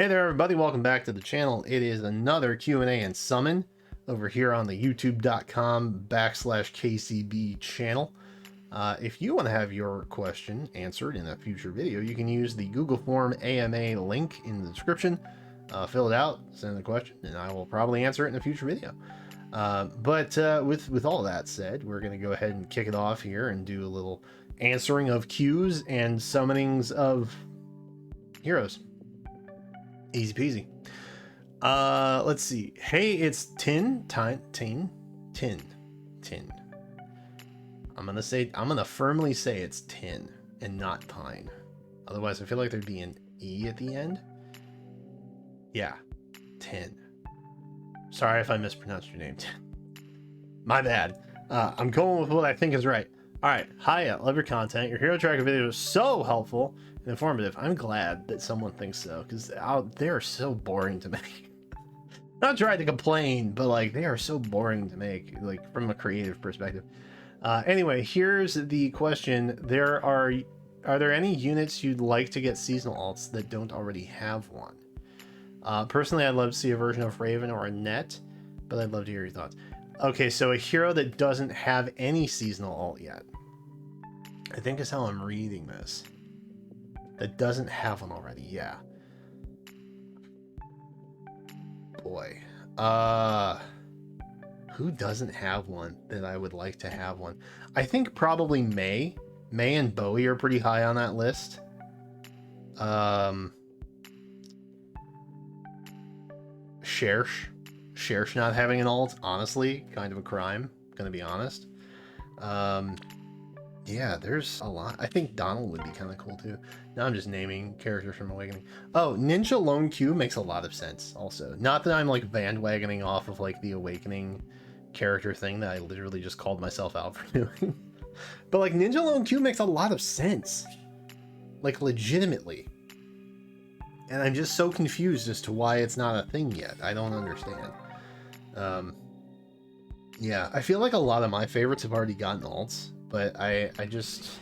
Hey there, everybody. Welcome back to the channel. It is another Q&A and summon over here on the youtube.com/KCB channel. If you want to have your question answered in a future video, you can use the Google Form AMA link in the description. Fill it out, send the question, and I will probably answer it in a future video. With all that said, we're going to go ahead and kick it off here and do a little answering of queues and summonings of heroes. Easy peasy. Let's see. Hey, it's tin. I'm gonna firmly say it's tin and not pine. Otherwise, I feel like there'd be an E at the end. Yeah, tin. Sorry if I mispronounced your name. My bad. I'm going with what I think is right. All right. Hi, love your content. Your hero tracker video is so helpful and informative. I'm glad that someone thinks so, because they're so boring to make. Not trying to complain, but like they are so boring to make, like from a creative perspective. Anyway, here's the question. Are there any units you'd like to get seasonal alts that don't already have one? Personally, I'd love to see a version of Raven or a Net, but I'd love to hear your thoughts. Okay, so a hero that doesn't have any seasonal alt yet, I think is how I'm reading this. That doesn't have one already, yeah. Boy. Who doesn't have one that I would like to have one? I think probably May. May and Bowie are pretty high on that list. Shersh not having an alt, honestly, kind of a crime, gonna be honest. Yeah, there's a lot. I think Donald would be kind of cool too. Now I'm just naming characters from Awakening. Oh, Ninja Lone Q makes a lot of sense also. Not that I'm like bandwagoning off of like the Awakening character thing that I literally just called myself out for doing. But like Ninja Lone Q makes a lot of sense. Like legitimately. And I'm just so confused as to why it's not a thing yet. I don't understand. Yeah, I feel like a lot of my favorites have already gotten alts, but I just,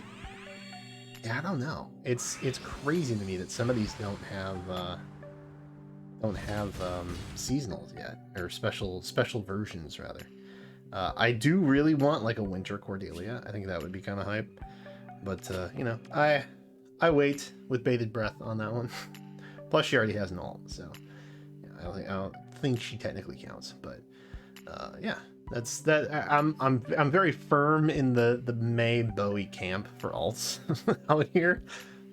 yeah, I don't know. It's crazy to me that some of these don't have seasonals yet, or special versions rather. I do really want like a Winter Cordelia. I think that would be kind of hype, but you know, I wait with bated breath on that one. Plus, she already has an alt, so yeah, I don't think she technically counts. But yeah, that's that. I'm very firm in the May Bowie camp for alts out here.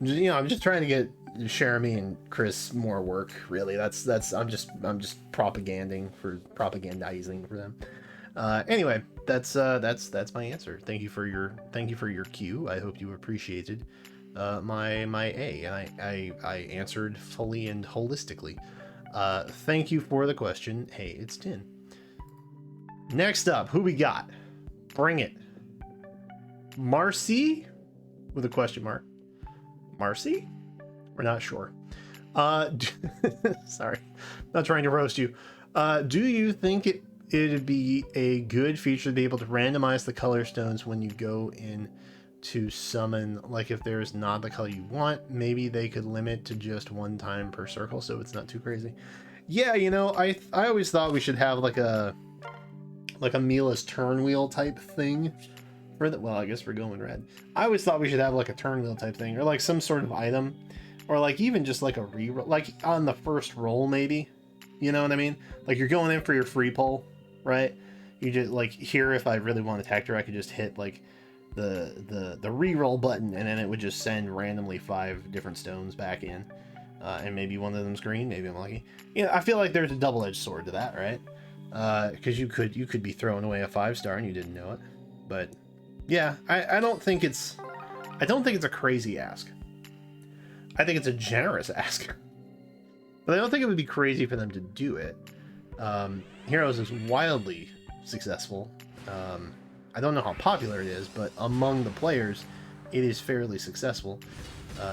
I'm just trying to get Jeremy and Chris more work. Really, that's I'm just propagandizing for them. Anyway, that's my answer. Thank you for your cue. I hope you appreciated my A, and I answered fully and holistically. Thank you for the question. Hey, it's tin. Next up, who we got? Bring it. Marcy with a question mark. Marcy? We're not sure. Sorry, not trying to roast you. Do you think it'd be a good feature to be able to randomize the color stones when you go in to summon? Like if there's not the color you want, maybe they could limit to just one time per circle so it's not too crazy. Yeah, you know, I always thought we should have like a Mila's turn wheel type thing for the, well, I guess we're going red. I always thought we should have like a turn wheel type thing, or like some sort of item, or like even just like a reroll, like on the first roll maybe, you know what I mean? Like you're going in for your free pull, right? You just like, here, if I really want to attack her, I could just hit like the reroll button, and then it would just send randomly 5 different stones back in, and maybe one of them's green, maybe I'm lucky. You know, I feel like there's a double-edged sword to that, right? Because you could be throwing away a 5-star and you didn't know it. But yeah, I don't think it's a crazy ask. I think it's a generous ask, but I don't think it would be crazy for them to do it. Heroes is wildly successful. I don't know how popular it is, but among the players, it is fairly successful.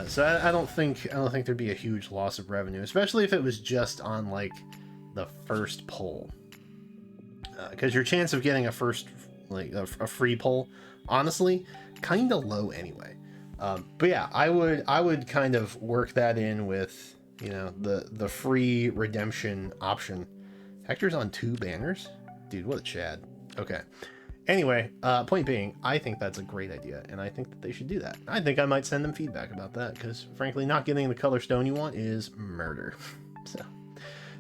So I don't think there'd be a huge loss of revenue, especially if it was just on like the first pull. Because your chance of getting a free pull, honestly, kind of low anyway. But yeah, I would kind of work that in with you know, the free redemption option. Hector's on 2 banners? Dude, what a chad. Okay. Anyway, point being, I think that's a great idea, and I think that they should do that. I think I might send them feedback about that, because frankly, not getting the color stone you want is murder. So,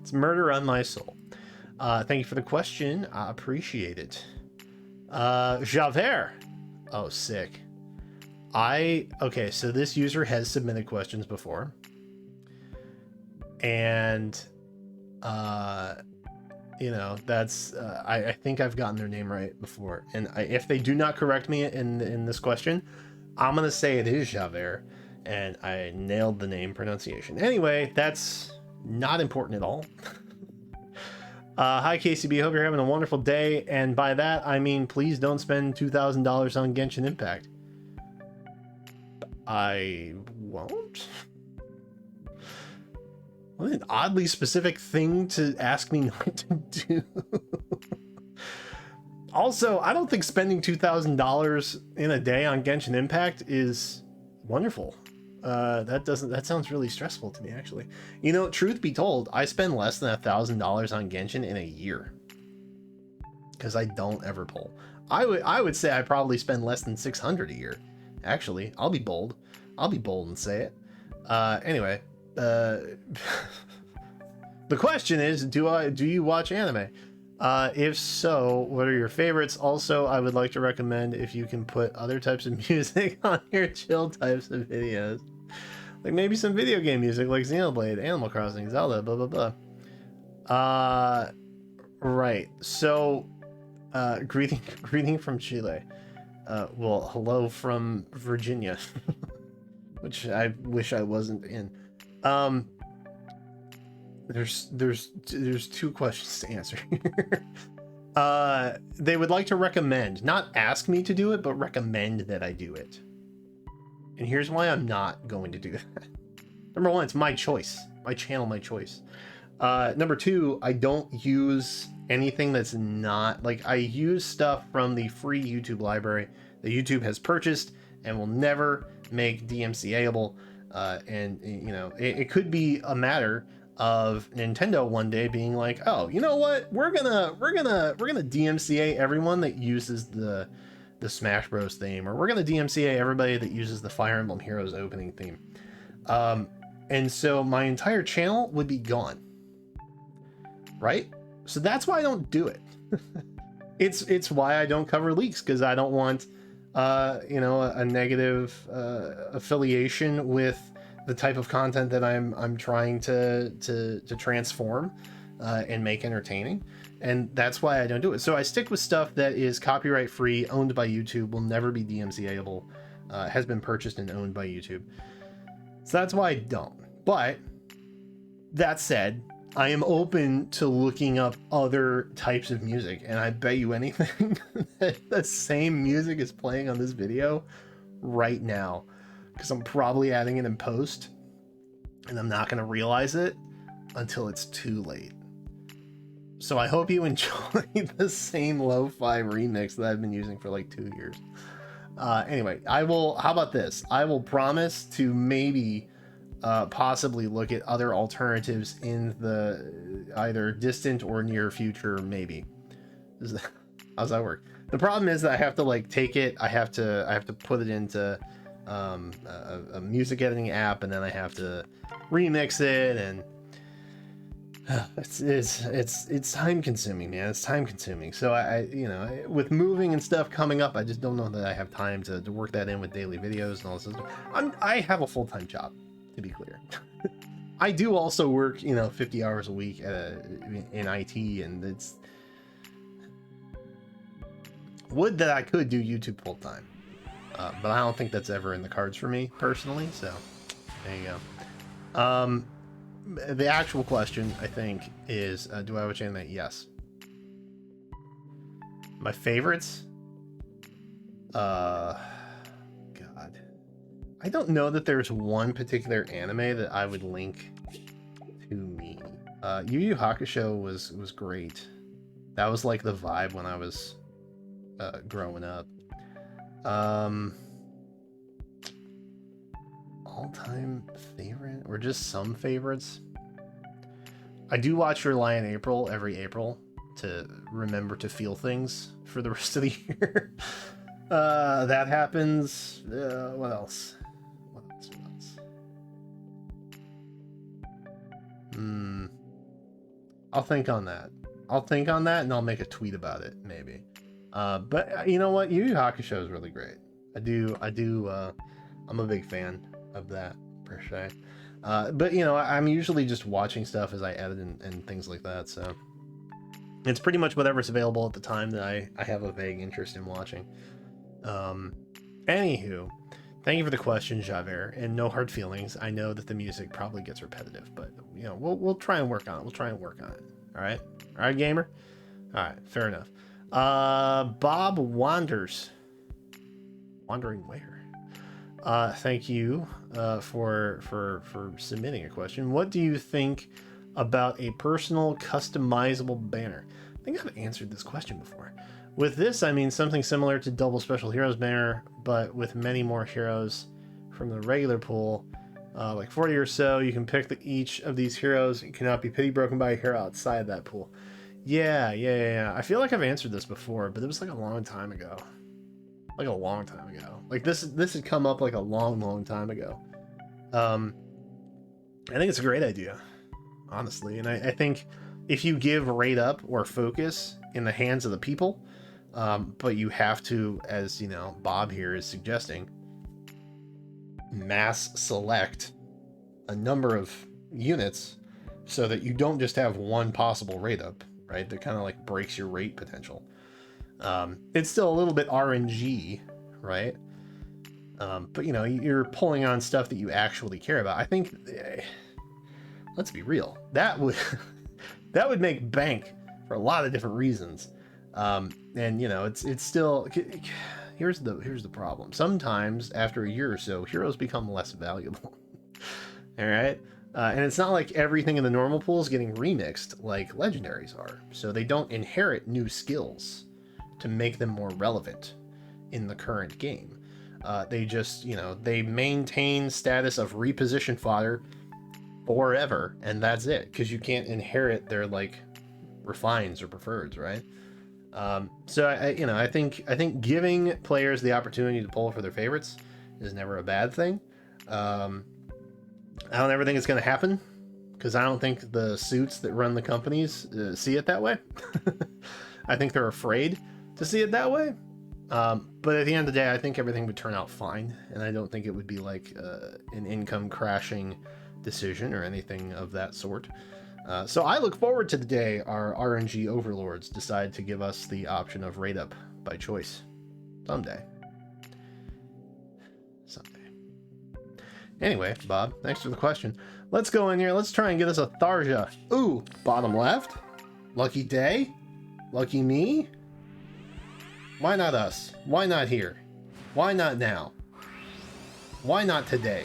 it's murder on my soul. Thank you for the question. I appreciate it. Javert. Oh, sick. Okay, so this user has submitted questions before. And, you know, that's, I think I've gotten their name right before. And if they do not correct me in this question, I'm going to say it is Javert. And I nailed the name pronunciation. Anyway, that's not important at all. Hi, KCB. Hope you're having a wonderful day. And by that, I mean, please don't spend $2,000 on Genshin Impact. I won't. What an oddly specific thing to ask me not to do. Also, I don't think spending $2,000 in a day on Genshin Impact is wonderful. That sounds really stressful to me, actually. You know, truth be told, I spend less than $1,000 on Genshin in a year, because I don't ever pull. I would say I probably spend less than 600 a year. Actually, I'll be bold and say it. Anyway, the question is, do you watch anime? If so, what are your favorites? Also, I would like to recommend if you can put other types of music on your chill types of videos. Like maybe some video game music like Xenoblade, Animal Crossing, Zelda, blah, blah, blah. Right. So, greeting from Chile. Well, hello from Virginia, which I wish I wasn't in. There's 2 questions to answer here. They would like to recommend, not ask me to do it, but recommend that I do it. And here's why I'm not going to do that. Number 1, it's my choice. My channel, my choice. Number 2, I don't use anything that's not, like, I use stuff from the free YouTube library that YouTube has purchased and will never make DMCA-able. And, you know, it could be a matter of Nintendo one day being like, oh, you know what, we're gonna DMCA everyone that uses the Smash Bros theme, or we're gonna DMCA everybody that uses the Fire Emblem Heroes opening theme. And so my entire channel would be gone, right? So that's why I don't do it. It's why I don't cover leaks, because I don't want you know, a negative affiliation with the type of content that I'm trying to transform and make entertaining. And that's why I don't do it. So I stick with stuff that is copyright free, owned by YouTube, will never be DMCA-able, has been purchased and owned by YouTube. So that's why I don't. But that said, I am open to looking up other types of music, and I bet you anything that the same music is playing on this video right now, because I'm probably adding it in post, and I'm not going to realize it until it's too late. So I hope you enjoy the same lo-fi remix that I've been using for like 2 years. Anyway, how about this? I will promise to maybe possibly look at other alternatives in the either distant or near future, maybe. How's that work? The problem is that I have to like take it, I have to put it into a music editing app, and then I have to remix it, and it's time consuming, man. It's time consuming. So I you know, with moving and stuff coming up, I just don't know that I have time to work that in with daily videos and all this stuff. I have a full-time job, to be clear. I do also work, you know, 50 hours a week in IT, and it's would that I could do YouTube full-time, but I don't think that's ever in the cards for me personally. So there you go. The actual question, I think, is do I watch anime? Yes. My favorites? God, I don't know that there's one particular anime that I would link to me. Yu Yu Hakusho was great. That was like the vibe when I was growing up. all-time favorite or just some favorites. I do watch your Lion April every April to remember to feel things for the rest of the year. That happens. What else? What else? I'll think on that. And I'll make a tweet about it, maybe. But you know what? Yu Yu Hakusho is really great. I'm a big fan of that, per se. But, you know, I'm usually just watching stuff as I edit and things like that, so... It's pretty much whatever's available at the time that I have a vague interest in watching. Anywho, thank you for the question, Javert, and no hard feelings. I know that the music probably gets repetitive, but, you know, we'll try and work on it. All right? All right, gamer? All right, fair enough. Bob Wanders. Wandering where? Thank you for submitting a question. What do you think about a personal customizable banner? I think I've answered this question before. With this, I mean something similar to Double Special Heroes banner, but with many more heroes from the regular pool, like 40 or so. You can pick each of these heroes. It cannot be pity broken by a hero outside that pool. Yeah. I feel like I've answered this before, but it was like a long time ago. Like this had come up like a long time ago. I think it's a great idea, honestly, and I think if you give rate up or focus in the hands of the people, but you have to, as you know, Bob here is suggesting, mass select a number of units so that you don't just have one possible rate up, right? That kind of like breaks your rate potential. It's still a little bit RNG, right? But you know, you're pulling on stuff that you actually care about. I think, let's be real, that would make bank for a lot of different reasons. And you know, it's still, here's the problem. Sometimes after a year or so, heroes become less valuable. All right. And it's not like everything in the normal pool is getting remixed like legendaries are. So they don't inherit new skills to make them more relevant in the current game. They just, you know, they maintain status of reposition fodder forever, and that's it, because you can't inherit their like refines or preferreds, right? So I think giving players the opportunity to pull for their favorites is never a bad thing. I don't ever think it's going to happen, because I don't think the suits that run the companies see it that way. I think they're afraid to see it that way. But at the end of the day, I think everything would turn out fine, and I don't think it would be like an income crashing decision or anything of that sort. So I look forward to the day our RNG overlords decide to give us the option of rate up by choice. Someday. Anyway, Bob, thanks for the question. Let's go in here. Let's try and get us a Tharja. Ooh, bottom left. Lucky day. Lucky me. Why not us? Why not here? Why not now? Why not today?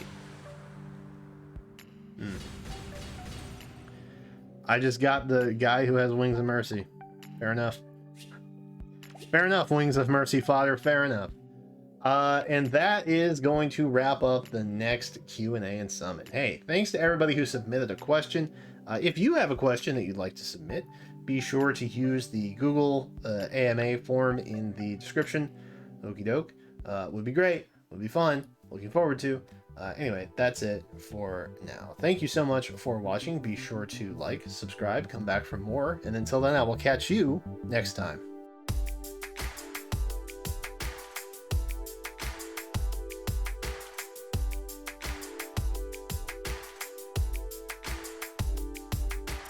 I just got the guy who has Wings of Mercy. Fair enough. Fair enough, Wings of Mercy fodder. Fair enough. And that is going to wrap up the next Q&A and Summit. Hey, thanks to everybody who submitted a question. If you have a question that you'd like to submit, be sure to use the Google AMA form in the description. Okie doke. Would be great. Would be fun. Looking forward to. Anyway, that's it for now. Thank you so much for watching. Be sure to like, subscribe, come back for more. And until then, I will catch you next time.